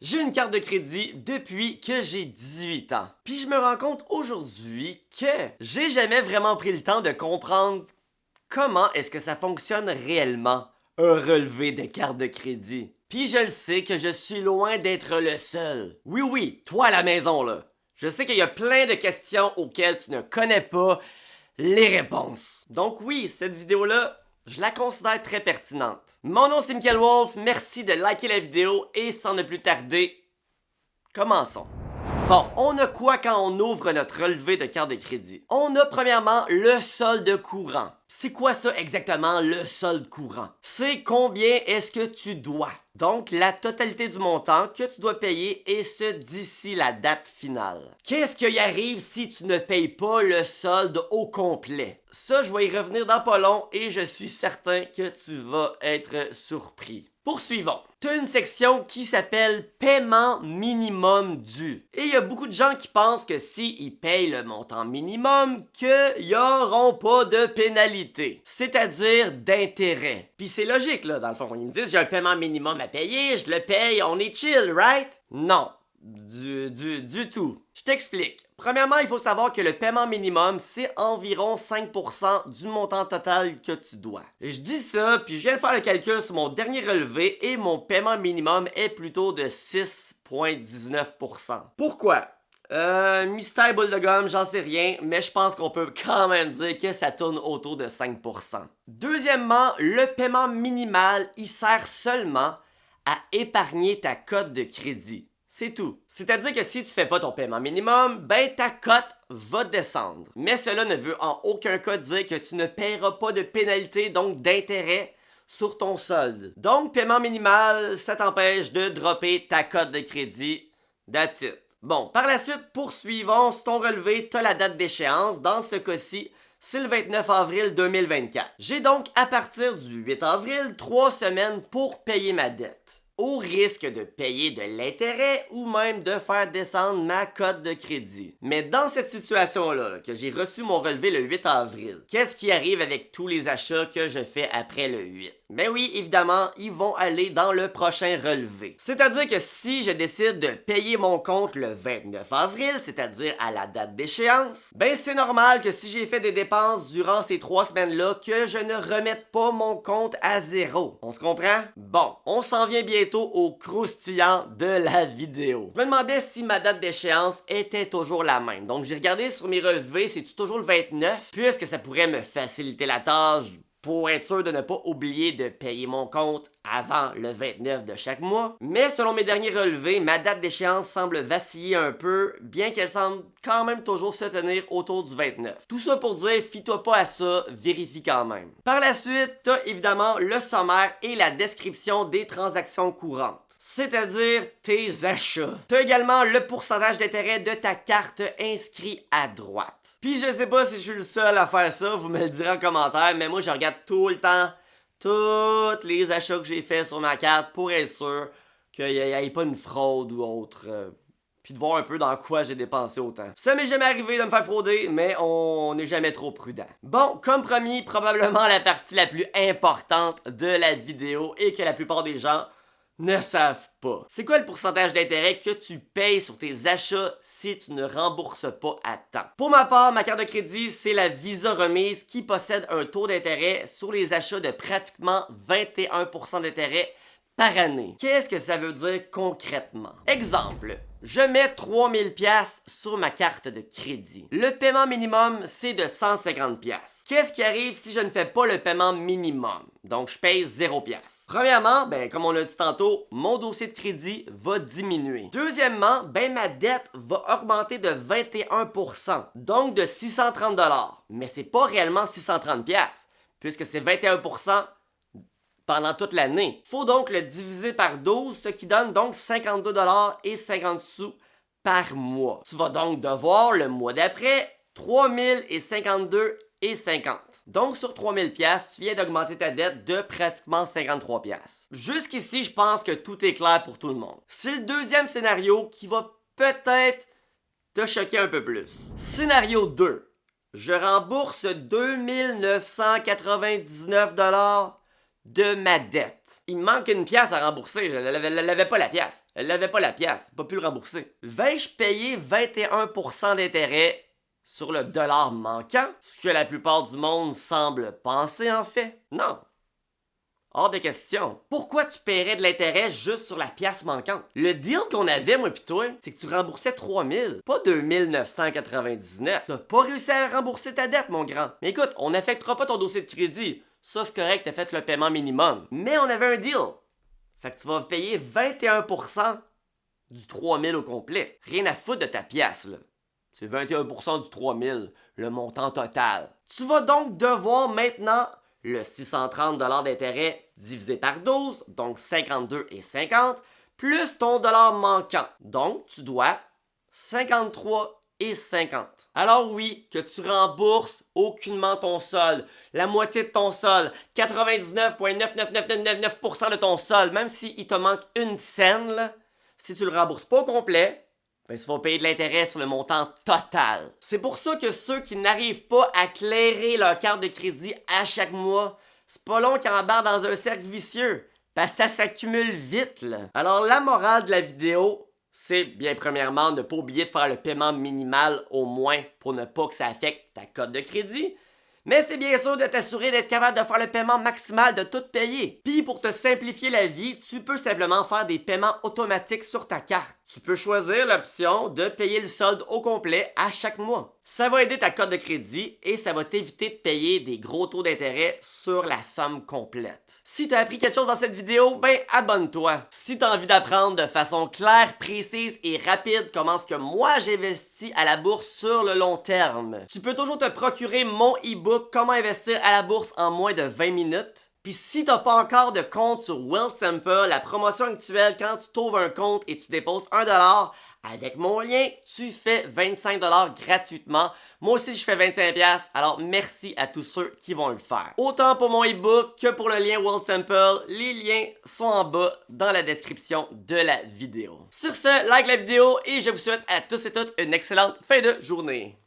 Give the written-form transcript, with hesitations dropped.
J'ai une carte de crédit depuis que j'ai 18 ans. Puis je me rends compte aujourd'hui que j'ai jamais vraiment pris le temps de comprendre comment est-ce que ça fonctionne réellement, un relevé de carte de crédit. Puis je le sais que je suis loin d'être le seul. Oui, oui, toi à la maison là. Je sais qu'il y a plein de questions auxquelles tu ne connais pas les réponses. Donc oui, cette vidéo-là, je la considère très pertinente. Mon nom c'est Michael Wolf, merci de liker la vidéo et sans ne plus tarder, commençons. Bon, on a quoi quand on ouvre notre relevé de carte de crédit? On a premièrement le solde courant. C'est quoi ça exactement, le solde courant? C'est combien est-ce que tu dois. Donc, la totalité du montant que tu dois payer et ce d'ici la date finale. Qu'est-ce qui arrive si tu ne payes pas le solde au complet? Ça, je vais y revenir dans pas long et je suis certain que tu vas être surpris. Poursuivons. Tu as une section qui s'appelle paiement minimum dû. Et il y a beaucoup de gens qui pensent que s'ils payent le montant minimum, qu'ils n'auront pas de pénalité. C'est-à-dire d'intérêt. Puis c'est logique, là, dans le fond. Ils me disent, j'ai un paiement minimum à payer, je le paye, on est chill, right? Non. Du tout. Je t'explique. Premièrement, il faut savoir que le paiement minimum, c'est environ 5% du montant total que tu dois. Et je dis ça, puis je viens de faire le calcul sur mon dernier relevé et mon paiement minimum est plutôt de 6,19%. Pourquoi? Mystère boule de gomme, j'en sais rien, mais je pense qu'on peut quand même dire que ça tourne autour de 5%. Deuxièmement, le paiement minimal, il sert seulement à épargner ta cote de crédit. C'est tout. C'est-à-dire que si tu fais pas ton paiement minimum, ben ta cote va descendre. Mais cela ne veut en aucun cas dire que tu ne paieras pas de pénalité, donc d'intérêt, sur ton solde. Donc, paiement minimal, ça t'empêche de dropper ta cote de crédit. That's it. Bon, par la suite, poursuivons. Sur ton relevé, tu as la date d'échéance. Dans ce cas-ci, c'est le 29 avril 2024. J'ai donc, à partir du 8 avril, 3 semaines pour payer ma dette. Au risque de payer de l'intérêt ou même de faire descendre ma cote de crédit. Mais dans cette situation-là, que j'ai reçu mon relevé le 8 avril, qu'est-ce qui arrive avec tous les achats que je fais après le 8? Ben oui, évidemment, ils vont aller dans le prochain relevé. C'est-à-dire que si je décide de payer mon compte le 29 avril, c'est-à-dire à la date d'échéance, ben c'est normal que si j'ai fait des dépenses durant ces 3 semaines-là, que je ne remette pas mon compte à zéro. On se comprend? Bon, on s'en vient bientôt au croustillant de la vidéo. Je me demandais si ma date d'échéance était toujours la même. Donc j'ai regardé sur mes relevés, c'est toujours le 29, puisque ça pourrait me faciliter la tâche pour être sûr de ne pas oublier de payer mon compte avant le 29 de chaque mois. Mais selon mes derniers relevés, ma date d'échéance semble vaciller un peu, bien qu'elle semble quand même toujours se tenir autour du 29. Tout ça pour dire, fie-toi pas à ça, vérifie quand même. Par la suite, t'as évidemment le sommaire et la description des transactions courantes. C'est-à-dire tes achats. T'as également le pourcentage d'intérêt de ta carte inscrit à droite. Puis je sais pas si je suis le seul à faire ça, vous me le direz en commentaire, mais moi je regarde tout le temps tous les achats que j'ai faits sur ma carte pour être sûr qu'il n'y ait pas une fraude ou autre. Puis de voir un peu dans quoi j'ai dépensé autant. Ça m'est jamais arrivé de me faire frauder, mais on n'est jamais trop prudent. Bon, comme promis, probablement la partie la plus importante de la vidéo et que la plupart des gens ne savent pas. C'est quoi le pourcentage d'intérêt que tu payes sur tes achats si tu ne rembourses pas à temps? Pour ma part, ma carte de crédit, c'est la Visa Remise qui possède un taux d'intérêt sur les achats de pratiquement 21% d'intérêt par année. Qu'est-ce que ça veut dire concrètement? Exemple, je mets 3000 pièces sur ma carte de crédit. Le paiement minimum, c'est de 150 pièces. Qu'est-ce qui arrive si je ne fais pas le paiement minimum? Donc, je paye 0 pièces. Premièrement, ben, comme on l'a dit tantôt, mon dossier de crédit va diminuer. Deuxièmement, ben, ma dette va augmenter de 21%, donc de 630 $. Mais c'est pas réellement 630 pièces, puisque c'est 21% pendant toute l'année. Faut donc le diviser par 12, ce qui donne donc 52 $ et 50 sous par mois. Tu vas donc devoir, le mois d'après, 3052 et 50. Donc sur 3000 pièces, tu viens d'augmenter ta dette de pratiquement 53 pièces. Jusqu'ici, je pense que tout est clair pour tout le monde. C'est le deuxième scénario qui va peut-être te choquer un peu plus. Scénario 2. Je rembourse 2999 $ de ma dette. Il me manque une pièce à rembourser. Elle l'avait pas la pièce. Elle l'avait pas la pièce. Pas pu le rembourser. Vais-je payer 21% d'intérêt sur le dollar manquant? Ce que la plupart du monde semble penser en fait. Non. Hors de question. Pourquoi tu paierais de l'intérêt juste sur la pièce manquante? Le deal qu'on avait, moi pis toi, c'est que tu remboursais 3000, pas 2999. T'as pas réussi à rembourser ta dette, mon grand. Mais écoute, on n'affectera pas ton dossier de crédit. Ça, c'est correct, t'as fait le paiement minimum. Mais on avait un deal. Fait que tu vas payer 21% du 3000 au complet. Rien à foutre de ta pièce, là. C'est 21% du 3000, le montant total. Tu vas donc devoir maintenant le 630$ d'intérêt divisé par 12, donc 52,50, plus ton dollar manquant. Donc, tu dois 53,50. Alors oui, que tu rembourses aucunement ton solde, la moitié de ton solde, 99,99999% de ton solde, même s'il te manque une scène, là, si tu le rembourses pas au complet, ben, tu vas payer de l'intérêt sur le montant total. C'est pour ça que ceux qui n'arrivent pas à clairer leur carte de crédit à chaque mois, c'est pas long qu'ils embarquent dans un cercle vicieux. Parce que ça s'accumule vite, là. Alors, la morale de la vidéo, c'est bien premièrement de ne pas oublier de faire le paiement minimal au moins pour ne pas que ça affecte ta cote de crédit. Mais c'est bien sûr de t'assurer d'être capable de faire le paiement maximal de tout payer. Puis pour te simplifier la vie, tu peux simplement faire des paiements automatiques sur ta carte. Tu peux choisir l'option de payer le solde au complet à chaque mois. Ça va aider ta cote de crédit et ça va t'éviter de payer des gros taux d'intérêt sur la somme complète. Si tu as appris quelque chose dans cette vidéo, ben abonne-toi. Si tu as envie d'apprendre de façon claire, précise et rapide comment est-ce que moi j'investis à la bourse sur le long terme, tu peux toujours te procurer mon e-book Comment investir à la bourse en moins de 20 minutes. Puis si t'as pas encore de compte sur Wealthsimple, la promotion actuelle, quand tu t'ouvres un compte et tu déposes 1$, avec mon lien, tu fais 25$ gratuitement. Moi aussi, je fais 25$, alors merci à tous ceux qui vont le faire. Autant pour mon e-book que pour le lien Wealthsimple, les liens sont en bas dans la description de la vidéo. Sur ce, like la vidéo et je vous souhaite à tous et toutes une excellente fin de journée.